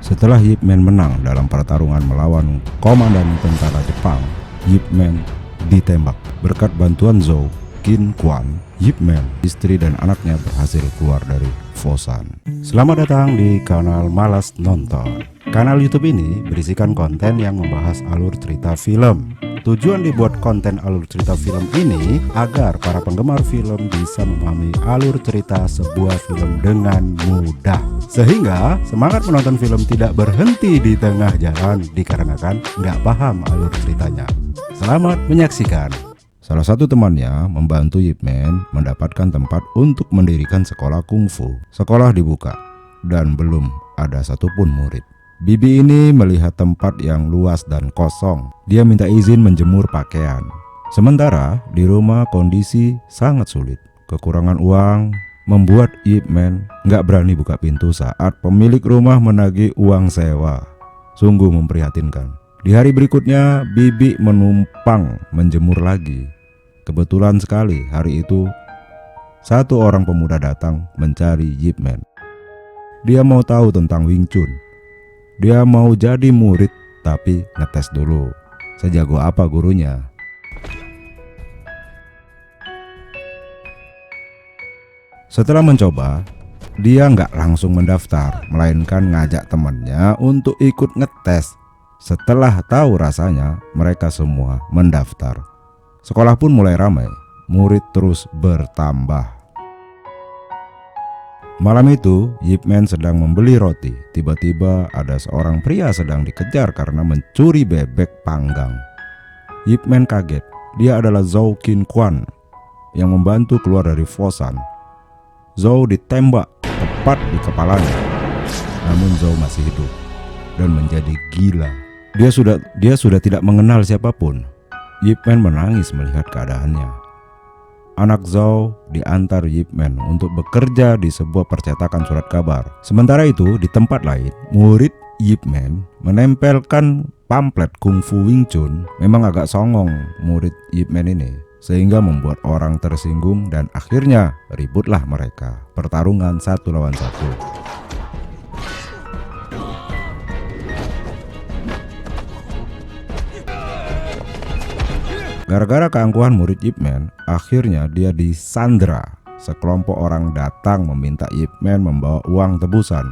Setelah Yip Man menang dalam pertarungan melawan komandan tentara Jepang, Yip Man ditembak. Berkat bantuan Zhou Qinquan, Yip Man, istri dan anaknya berhasil keluar dari Fosan. Selamat datang di kanal Malas Nonton. Kanal YouTube ini berisikan konten yang membahas alur cerita film. Tujuan dibuat konten alur cerita film ini agar para penggemar film bisa memahami alur cerita sebuah film dengan mudah, sehingga semangat menonton film tidak berhenti di tengah jalan dikarenakan nggak paham alur ceritanya. Selamat menyaksikan. Salah satu temannya membantu Yip Man mendapatkan tempat untuk mendirikan sekolah kungfu. Sekolah dibuka dan belum ada satupun murid. Bibi ini melihat tempat yang luas dan kosong. Dia minta izin menjemur pakaian. Sementara di rumah kondisi sangat sulit. Kekurangan uang membuat Yip Man nggak berani buka pintu saat pemilik rumah menagih uang sewa. Sungguh memprihatinkan. Di hari berikutnya, Bibi menumpang menjemur lagi. Kebetulan sekali hari itu satu orang pemuda datang mencari Yip Man. Dia mau tahu tentang Wing Chun. Dia mau jadi murid tapi ngetes dulu sejago apa gurunya. Setelah mencoba, dia nggak langsung mendaftar, melainkan ngajak temannya untuk ikut ngetes. Setelah tahu rasanya, mereka semua mendaftar. Sekolah pun mulai ramai, murid terus bertambah. Malam itu, Yip Man sedang membeli roti. Tiba-tiba ada seorang pria sedang dikejar karena mencuri bebek panggang. Yip Man kaget. Dia adalah Zhou Qinquan yang membantu keluar dari Fosan. Zhou ditembak tepat di kepalanya. Namun Zhou masih hidup dan menjadi gila. Dia sudah tidak mengenal siapapun. Yip Man menangis melihat keadaannya. Anak Zhou diantar Yip Man untuk bekerja di sebuah percetakan surat kabar. Sementara itu, di tempat lain, murid Yip Man menempelkan pamflet kungfu Wing Chun. Memang agak songong murid Yip Man ini, sehingga membuat orang tersinggung dan akhirnya ributlah mereka. Pertarungan 1 lawan 1. Gara-gara keangkuhan murid Yip Man, akhirnya dia disandra. Sekelompok orang datang meminta Yip Man membawa uang tebusan.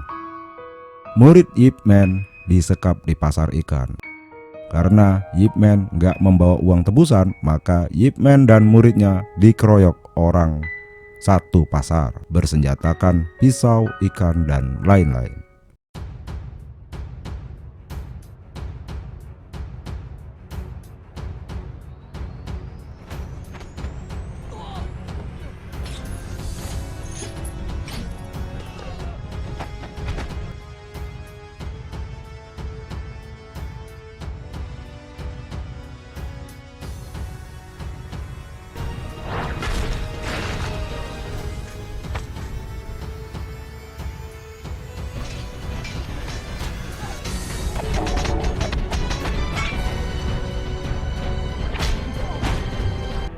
Murid Yip Man disekap di pasar ikan. Karena Yip Man gak membawa uang tebusan, maka Yip Man dan muridnya dikeroyok orang satu pasar, bersenjatakan pisau, ikan, dan lain-lain.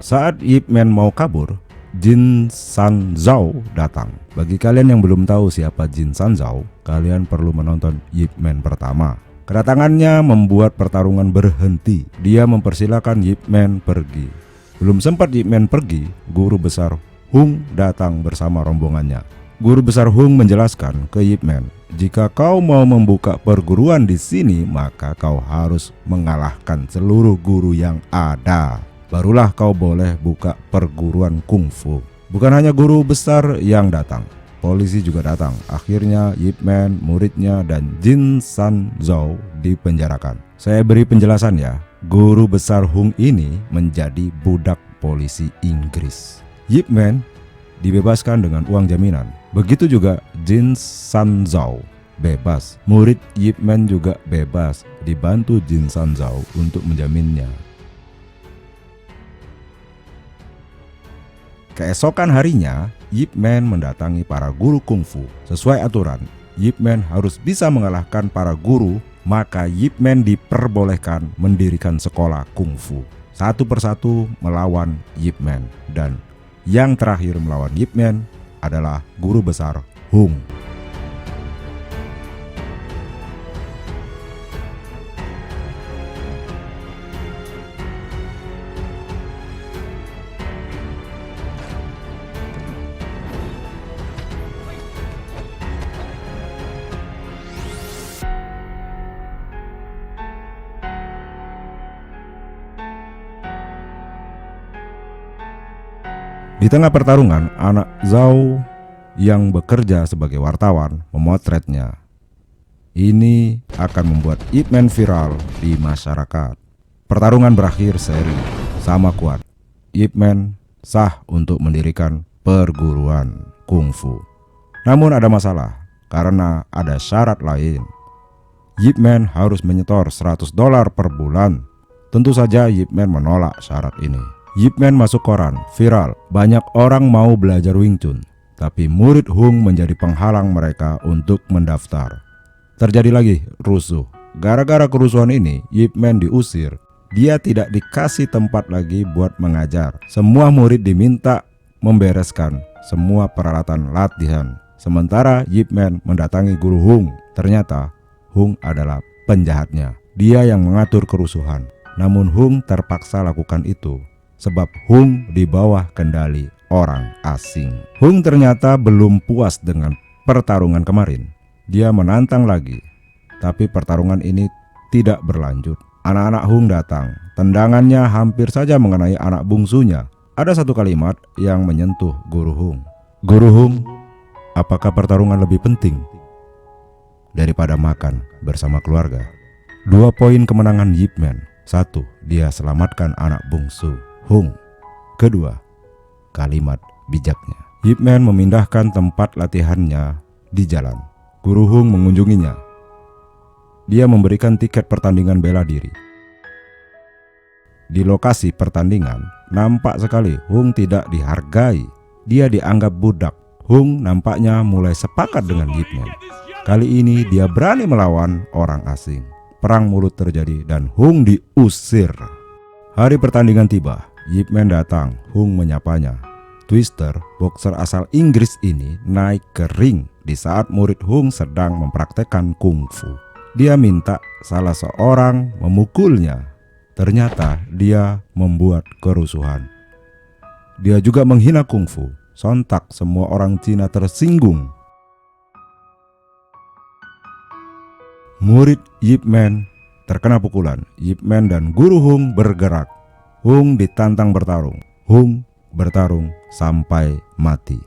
Saat Yip Man mau kabur, Jin San Zhao datang. Bagi kalian yang belum tahu siapa Jin San Zhao, kalian perlu menonton Yip Man pertama. Kedatangannya membuat pertarungan berhenti. Dia mempersilahkan Yip Man pergi. Belum sempat Yip Man pergi, guru besar Hung datang bersama rombongannya. Guru besar Hung menjelaskan ke Yip Man, jika kau mau membuka perguruan di sini, maka kau harus mengalahkan seluruh guru yang ada. Barulah kau boleh buka perguruan kungfu. Bukan hanya guru besar yang datang, polisi juga datang. Akhirnya Yip Man, muridnya, dan Jin San Zhao dipenjarakan. Saya beri penjelasan ya. Guru besar Hung ini menjadi budak polisi Inggris. Yip Man dibebaskan dengan uang jaminan. Begitu juga Jin San Zhao bebas. Murid Yip Man juga bebas, dibantu Jin San Zhao untuk menjaminnya. Keesokan harinya, Yip Man mendatangi para guru kungfu. Sesuai aturan, Yip Man harus bisa mengalahkan para guru, maka Yip Man diperbolehkan mendirikan sekolah kungfu. Satu persatu melawan Yip Man, dan yang terakhir melawan Yip Man adalah guru besar Hung. Di tengah pertarungan, anak Zhao yang bekerja sebagai wartawan memotretnya. Ini akan membuat Ip Man viral di masyarakat. Pertarungan berakhir seri, sama kuat. Ip Man sah untuk mendirikan perguruan kungfu. Namun ada masalah, karena ada syarat lain. Ip Man harus menyetor $100 per bulan. Tentu saja Ip Man menolak syarat ini. Ip Man masuk koran, viral, banyak orang mau belajar Wing Chun. Tapi murid Hung menjadi penghalang mereka untuk mendaftar. Terjadi lagi rusuh. Gara-gara kerusuhan ini, Ip Man diusir. Dia tidak dikasih tempat lagi buat mengajar. Semua murid diminta membereskan semua peralatan latihan. Sementara Ip Man mendatangi guru Hung. Ternyata Hung adalah penjahatnya. Dia yang mengatur kerusuhan. Namun Hung terpaksa lakukan itu sebab Hung di bawah kendali orang asing. Hung ternyata belum puas dengan pertarungan kemarin. Dia menantang lagi, tapi pertarungan ini tidak berlanjut. Anak-anak Hung datang, tendangannya hampir saja mengenai anak bungsunya. Ada satu kalimat yang menyentuh guru Hung. Guru Hung, apakah pertarungan lebih penting daripada makan bersama keluarga? 2 poin kemenangan Ip Man. 1, dia selamatkan anak bungsu Hung. Kedua, kalimat bijaknya. Ip Man memindahkan tempat latihannya di jalan. Guru Hung mengunjunginya. Dia memberikan tiket pertandingan bela diri. Di lokasi pertandingan, nampak sekali Hung tidak dihargai. Dia dianggap budak. Hung nampaknya mulai sepakat dengan Ip Man. Kali ini dia berani melawan orang asing. Perang mulut terjadi dan Hung diusir. Hari pertandingan tiba. Ip Man datang. Hung menyapanya. Twister, boxer asal Inggris ini naik ke ring di saat murid Hung sedang mempraktekkan kungfu. Dia minta salah seorang memukulnya. Ternyata dia membuat kerusuhan. Dia juga menghina kungfu. Sontak semua orang Cina tersinggung. Murid Ip Man terkena pukulan. Ip Man dan guru Hung bergerak. Hung ditantang bertarung. Hung bertarung sampai mati.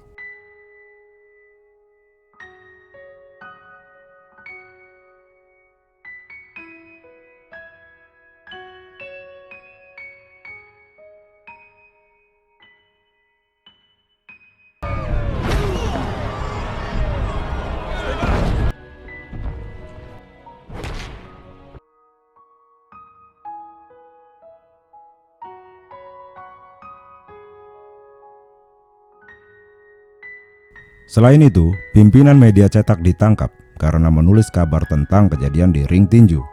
Selain itu, pimpinan media cetak ditangkap karena menulis kabar tentang kejadian di ring tinju.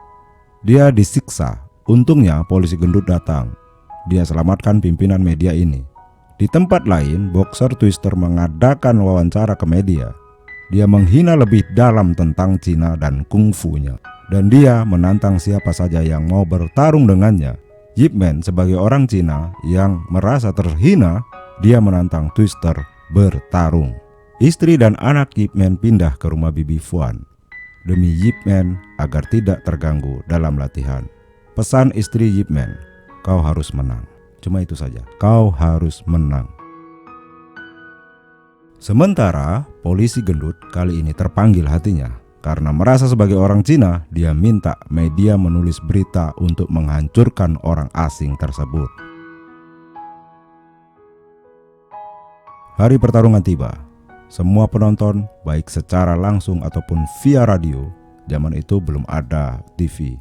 Dia disiksa. Untungnya polisi gendut datang. Dia selamatkan pimpinan media ini. Di tempat lain, boxer Twister mengadakan wawancara ke media. Dia menghina lebih dalam tentang Cina dan kungfunya. Dan dia menantang siapa saja yang mau bertarung dengannya. Ip Man sebagai orang Cina yang merasa terhina, dia menantang Twister bertarung. Istri dan anak Ip Man pindah ke rumah Bibi Fuan demi Ip Man agar tidak terganggu dalam latihan. Pesan istri Ip Man, kau harus menang. Cuma itu saja, kau harus menang. Sementara polisi gendut kali ini terpanggil hatinya. Karena merasa sebagai orang Cina, dia minta media menulis berita untuk menghancurkan orang asing tersebut. Hari pertarungan tiba. Semua penonton, baik secara langsung ataupun via radio, zaman itu belum ada TV.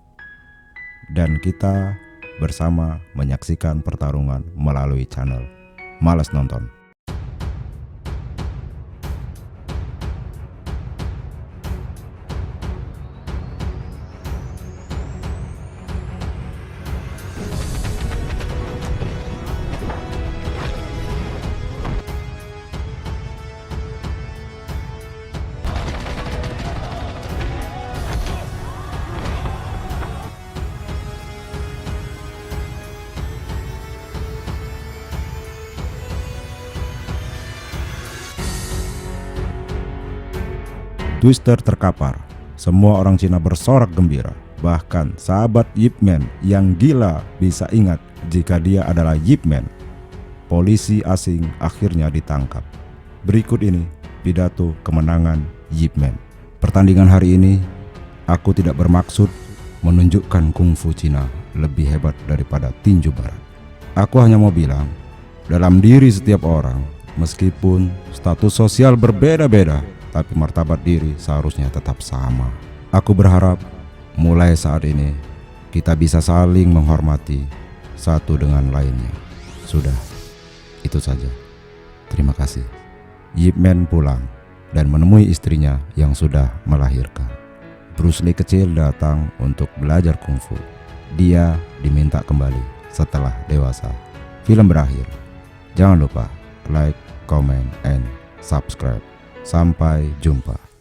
Dan kita bersama menyaksikan pertarungan melalui channel Malas Nonton. Twister terkapar. Semua orang Cina bersorak gembira. Bahkan sahabat Ip Man yang gila bisa ingat jika dia adalah Ip Man. polisi asing akhirnya ditangkap. Berikut ini pidato kemenangan Yip Man. Pertandingan hari ini, aku tidak bermaksud menunjukkan kungfu Cina lebih hebat daripada tinju barat. Aku hanya mau bilang, dalam diri setiap orang, meskipun status sosial berbeda-beda, tapi martabat diri seharusnya tetap sama. Aku berharap mulai saat ini kita bisa saling menghormati satu dengan lainnya. Sudah, itu saja. Terima kasih. Yip Man pulang dan menemui istrinya yang sudah melahirkan. Bruce Lee kecil datang untuk belajar kungfu. Dia diminta kembali setelah dewasa. Film berakhir. Jangan lupa like, comment, and subscribe. Sampai jumpa.